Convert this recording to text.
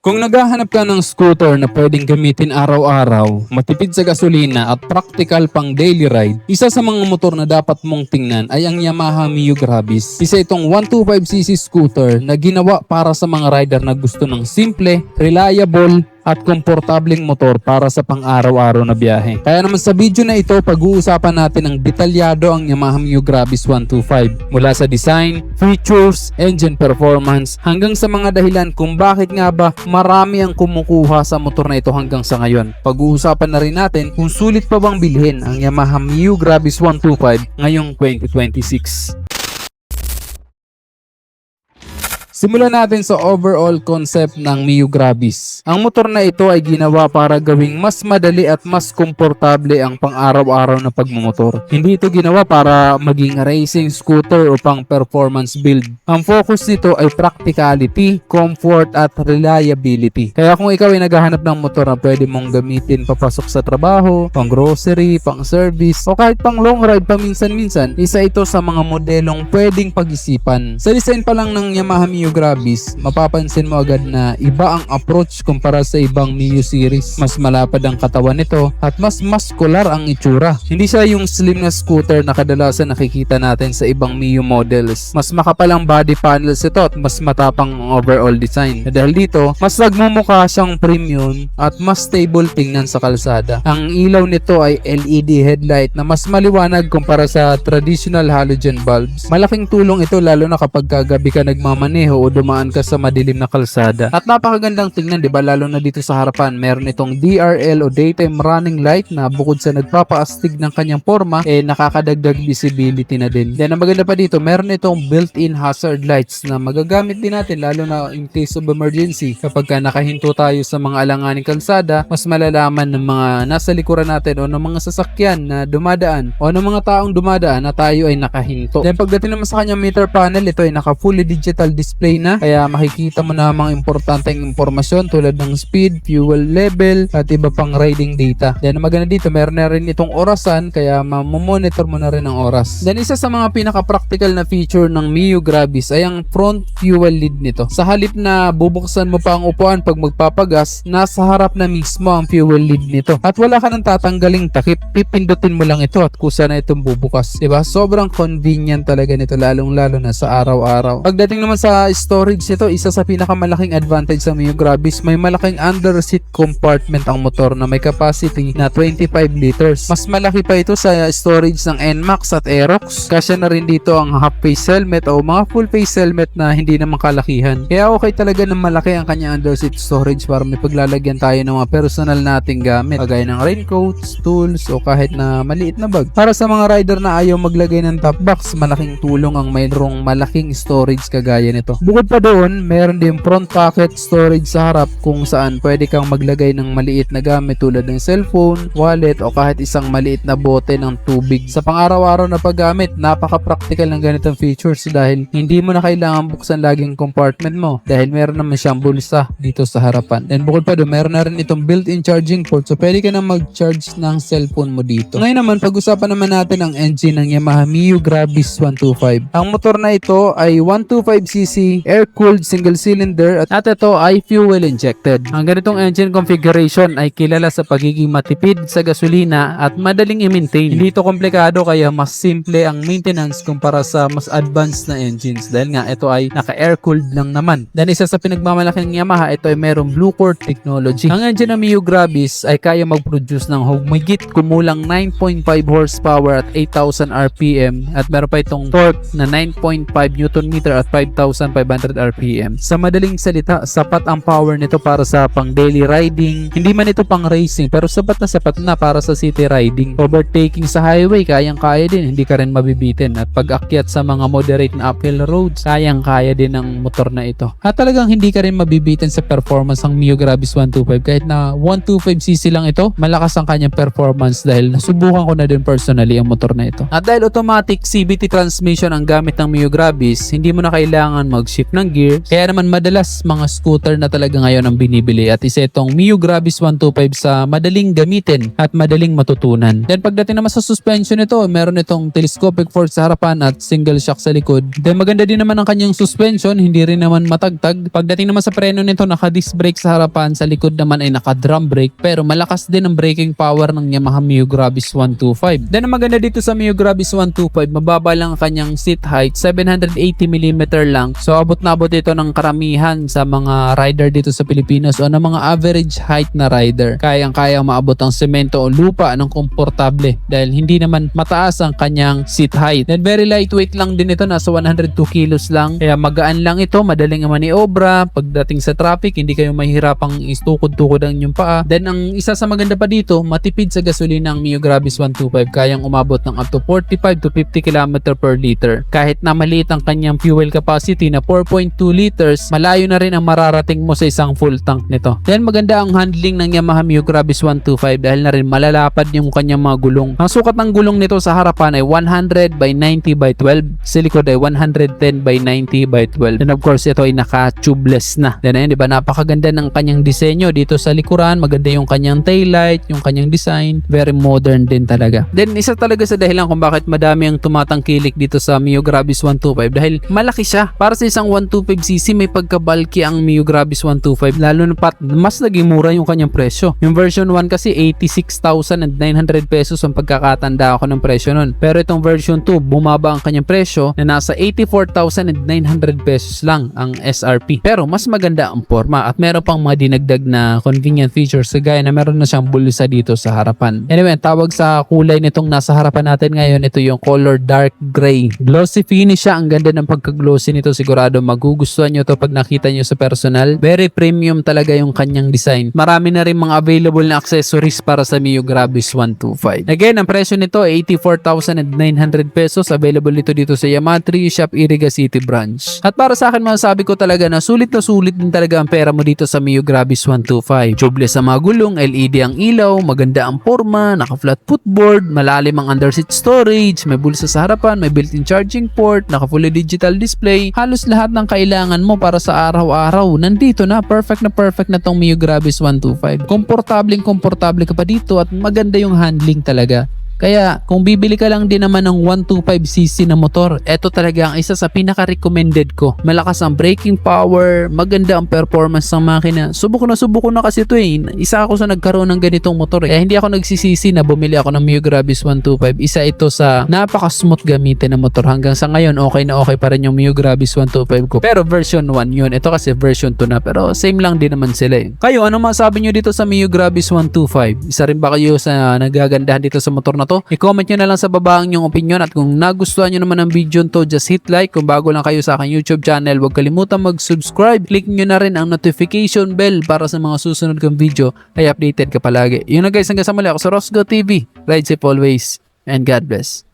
Kung naghahanap ka ng scooter na pwedeng gamitin araw-araw, matipid sa gasolina at practical pang daily ride, isa sa mga motor na dapat mong tingnan ay ang Yamaha Mio Grabis. Isa itong 125cc scooter na ginawa para sa mga rider na gusto ng simple, reliable, at komportableng motor para sa pang-araw-araw na biyahe. Kaya naman sa video na ito, pag-uusapan natin ng detalyado ang Yamaha Mio Grabis 125. Mula sa design, features, engine performance, hanggang sa mga dahilan kung bakit nga ba marami ang kumukuha sa motor na ito hanggang sa ngayon. Pag-uusapan na rin natin kung sulit pa bang bilhin ang Yamaha Mio Grabis 125 ngayong 2026. Simulan natin sa overall concept ng Mio Grabis. Ang motor na ito ay ginawa para gawing mas madali at mas komportable ang pang-araw-araw na pagmumotor. Hindi ito ginawa para maging racing scooter o pang performance build. Ang focus nito ay practicality, comfort at reliability. Kaya kung ikaw ay naghahanap ng motor na pwede mong gamitin papasok sa trabaho, pang grocery, pang service, o kahit pang long ride paminsan-minsan, isa ito sa mga modelong pwedeng pag-isipan. Sa design pa lang ng Yamaha Mio Grabis, mapapansin mo agad na iba ang approach kumpara sa ibang Mio series. Mas malapad ang katawan nito at mas muscular ang itsura. Hindi siya yung slim na scooter na kadalasan nakikita natin sa ibang Mio models. Mas makapal ang body panels ito at mas matapang ang overall design. Dahil dito, mas nagmumukha siyang premium at mas stable tingnan sa kalsada. Ang ilaw nito ay LED headlight na mas maliwanag kumpara sa traditional halogen bulbs. Malaking tulong ito lalo na kapag kagabi ka nagmamaneho o dumaan ka sa madilim na kalsada. At napakagandang tingnan, 'di ba? Lalo na dito sa harapan, meron itong DRL o daytime running light na bukod sa nagpapaastig ng kanyang forma, nakakadagdag visibility na din. Then ang maganda pa dito, meron itong built-in hazard lights na magagamit din natin lalo na in case of emergency. Kapag ka nakahinto tayo sa mga alanganing kalsada, mas malalaman ng mga nasa likuran natin o ng mga sasakyan na dumadaan o ng mga taong dumadaan na tayo ay nakahinto. Then pagdating naman sa kanyang meter panel, ito ay naka fully digital display na, kaya makikita mo na mga importanteng impormasyon tulad ng speed, fuel level at iba pang riding data. Then maganda dito, meron na rin itong orasan, kaya mamonitor mo na rin ang oras. Then isa sa mga pinaka-practical na feature ng Mio Grabis ay ang front fuel lid nito. Sa halip na bubuksan mo pa ang upuan pag magpapagas, nasa harap na mismo ang fuel lid nito. At wala ka nang tatanggaling takip, pipindutin mo lang ito at kusa na itong bubukas. Diba? Sobrang convenient talaga nito, lalong-lalo na sa araw-araw. Pagdating naman sa storage nito, isa sa pinakamalaking advantage sa Mio Grabis, may malaking under seat compartment ang motor na may capacity na 25 liters. Mas malaki pa ito sa storage ng NMAX at Aerox. Kasya na rin dito ang half face helmet o mga full face helmet na hindi naman kalakihan. Kaya okay talaga na malaki ang kanyang under seat storage para may paglalagyan tayo ng mga personal nating gamit, kagaya ng raincoats, tools o kahit na maliit na bag. Para sa mga rider na ayaw maglagay ng top box, malaking tulong ang mayroong malaking storage kagaya nito. Bukod pa doon, meron din front pocket storage sa harap kung saan pwede kang maglagay ng maliit na gamit tulad ng cellphone, wallet o kahit isang maliit na bote ng tubig. Sa pang-araw-araw na paggamit, napaka-practical ng ganitong features dahil hindi mo na kailangan buksan laging compartment mo dahil meron naman siyang bulsa dito sa harapan. And bukod pa doon, meron na rin itong built-in charging port, so pwede ka na mag-charge ng cellphone mo dito. Ngayon naman, pag-usapan naman natin ang engine ng Yamaha Mio Grabis 125. Ang motor na ito ay 125cc air-cooled single cylinder at ito ay fuel injected. Ang ganitong engine configuration ay kilala sa pagiging matipid sa gasolina at madaling i-maintain. Hindi ito komplikado, kaya mas simple ang maintenance kumpara sa mas advanced na engines dahil nga ito ay naka-air-cooled lang naman. Then isa sa pinagmamalaki ng Yamaha, ito ay merong Blue Core technology. Ang engine ng Mio Grabis ay kaya mag-produce ng humigit kumulang 9.5 horsepower at 8,000 RPM at meron pa itong torque na 9.5 Nm at 5,500 RPM. Sa madaling salita, sapat ang power nito para sa pang daily riding. Hindi man ito pang racing, pero sapat na para sa city riding. Overtaking sa highway, kayang-kaya din, hindi ka rin mabibitin. At pag-akyat sa mga moderate na uphill roads, kayang-kaya din ng motor na ito. At talagang hindi ka rin mabibitin sa performance ng Mio Grabis 125. Kahit na 125cc lang ito, malakas ang kanyang performance dahil nasubukan ko na din personally ang motor na ito. At dahil automatic CVT transmission ang gamit ng Mio Grabis, hindi mo na kailangan mag mag-shift ng gear. Kaya naman madalas mga scooter na talaga ngayon ang binibili at isa itong Mio Gravis 125 sa madaling gamitin at madaling matutunan. Then pagdating naman sa suspension nito, meron itong telescopic fork sa harapan at single shock sa likod. Then maganda din naman ang kanyang suspension, hindi rin naman matagtag. Pagdating naman sa preno nito, naka-disc brake sa harapan, sa likod naman ay naka-drum brake, pero malakas din ang braking power ng Yamaha Mio Gravis 125. Then ang maganda dito sa Mio Gravis 125, mababa lang ang kanyang seat height, 780mm lang. So abot na abot ito ng karamihan sa mga rider dito sa Pilipinas o ng mga average height na rider. Kayang-kayang maabot ang semento o lupa ng komportable dahil hindi naman mataas ang kanyang seat height. Then very lightweight lang din ito, nasa 102 kilos lang. Kaya magaan lang ito, madaling maniobra. Pagdating sa traffic, hindi kayo mahihirapang istukod-tukod ang inyong paa. Then ang isa sa maganda pa dito, matipid sa gasolina ang Mio Gravis 125. Kayang umabot ng up to 45 to 50 km per liter. Kahit na maliit ang kanyang fuel capacity na 4.2 liters, malayo na rin ang mararating mo sa isang full tank nito. Then maganda ang handling ng Yamaha Mio Gravis 125 dahil na rin malalapad yung kanyang mga gulong. Ang sukat ng gulong nito sa harapan ay 100 by 90 by 12. Sa likod ay 110 by 90 by 12. And of course, ito ay naka-tubeless na. Then ayun, diba, napakaganda ng kanyang disenyo dito sa likuran. Maganda yung kanyang taillight, yung kanyang design. Very modern din talaga. Then isa talaga sa dahilan kung bakit madami ang tumatangkilik dito sa Mio Gravis 125 dahil malaki siya. Para sa isang 125cc, may pagkabalki ang Mio Gravis 125. Lalo na pat, mas naging mura yung kanyang presyo. Yung version 1 kasi 86,900 pesos ang pagkakatanda ako ng presyo nun. Pero itong version 2, bumaba ang kanyang presyo na nasa 84,900 pesos lang ang SRP. Pero mas maganda ang forma at meron pang mga dinagdag na convenient features kagaya na meron na siyang bulsa dito sa harapan. Anyway, ang tawag sa kulay nitong nasa harapan natin ngayon, ito yung color dark gray. Glossy finish siya. Ang ganda ng pagka-glossy nito. Sigurado magugustuhan nyo to pag nakita nyo sa personal. Very premium talaga yung kanyang design. Marami na rin mga available na accessories para sa Mio Gravis 125. Again, ang presyo nito 84,900 pesos. Available ito dito sa Yamaha Tree Shop, Iriga City Branch. At para sa akin, masasabi ko talaga na sulit din talaga ang pera mo dito sa Mio Gravis 125. Tubeless sa mga gulong, LED ang ilaw, maganda ang forma, naka-flat footboard, malalim ang underseat storage, may bulsa sa harapan, may built-in charging port, naka-fully digital display. Halos lahat ng kailangan mo para sa araw-araw nandito na. Perfect na tong Mio Gravis 125. Komportable ka pa dito at maganda yung handling talaga. Kaya kung bibili ka lang din naman ng 125cc na motor, eto talaga ang isa sa pinaka-recommended ko. Malakas ang braking power, maganda ang performance ng makina. Subok na kasi ito eh. Isa ako sa nagkaroon ng ganitong motor eh. Kaya hindi ako nagsisisi na bumili ako ng Mio Gravis 125. Isa ito sa napaka-smooth gamitin na motor. Hanggang sa ngayon, okay na okay pa rin yung Mio Gravis 125 ko. Pero version 1 yun. Ito kasi version 2 na. Pero same lang din naman sila eh. Kayo, ano masabi nyo dito sa Mio Gravis 125? Isa rin ba kayo sa nagagandahan dito sa motor na to? I-comment nyo na lang sa baba ang inyong opinion at kung nagustuhan nyo naman ang video to, just hit like. Kung bago lang kayo sa aking YouTube channel, huwag kalimutan mag-subscribe. Click nyo na rin ang notification bell para sa mga susunod kong video ay updated ka palagi. Yun na guys, hanggang sa muli, ako sa Rosgo TV. Ride safe always and God bless.